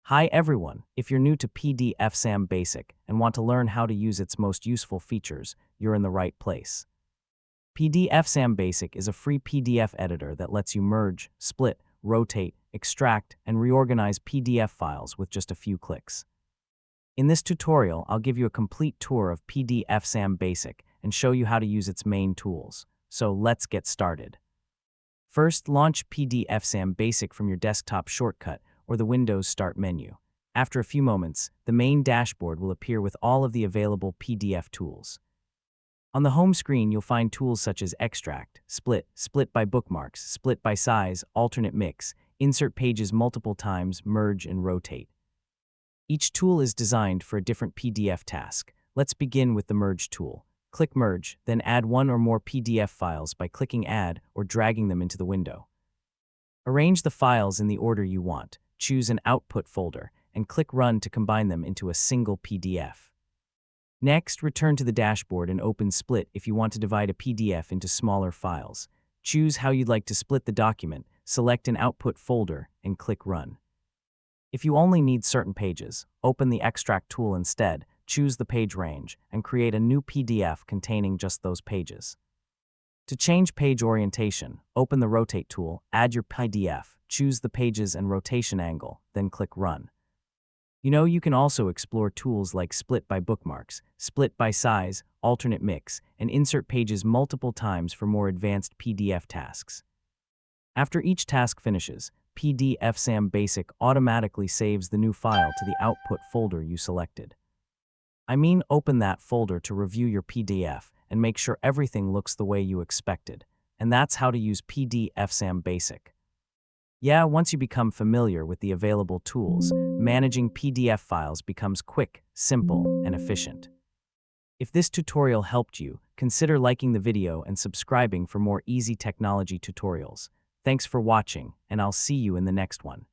Hi everyone, if you're new to PDFsam Basic and want to learn how to use its most useful features, you're in the right place. PDFsam Basic is a free PDF editor that lets you merge, split, rotate, extract, and reorganize PDF files with just a few clicks. In this tutorial, I'll give you a complete tour of PDFsam Basic and show you how to use its main tools. So let's get started. First, launch PDFsam Basic from your desktop shortcut or the Windows Start menu. After a few moments, the main dashboard will appear with all of the available PDF tools. On the home screen, you'll find tools such as Extract, Split, Split by Bookmarks, Split by Size, Alternate Mix, Insert Pages multiple times, Merge and Rotate. Each tool is designed for a different PDF task. Let's begin with the Merge tool. Click Merge, then add one or more PDF files by clicking Add or dragging them into the window. Arrange the files in the order you want. Choose an output folder, and click Run to combine them into a single PDF. Next, return to the dashboard and open Split if you want to divide a PDF into smaller files. Choose how you'd like to split the document, select an output folder, and click Run. If you only need certain pages, open the Extract tool instead, choose the page range, and create a new PDF containing just those pages. To change page orientation, open the Rotate tool, add your PDF, choose the pages and rotation angle, then click Run. You can also explore tools like Split by Bookmarks, Split by Size, Alternate Mix, and insert pages multiple times for more advanced PDF tasks. After each task finishes, PDFsam Basic automatically saves the new file to the output folder you selected. Open that folder to review your PDF and make sure everything looks the way you expected. And that's how to use PDFsam Basic. Once you become familiar with the available tools, managing PDF files becomes quick, simple, and efficient. If this tutorial helped you, consider liking the video and subscribing for more easy technology tutorials. Thanks for watching, and I'll see you in the next one.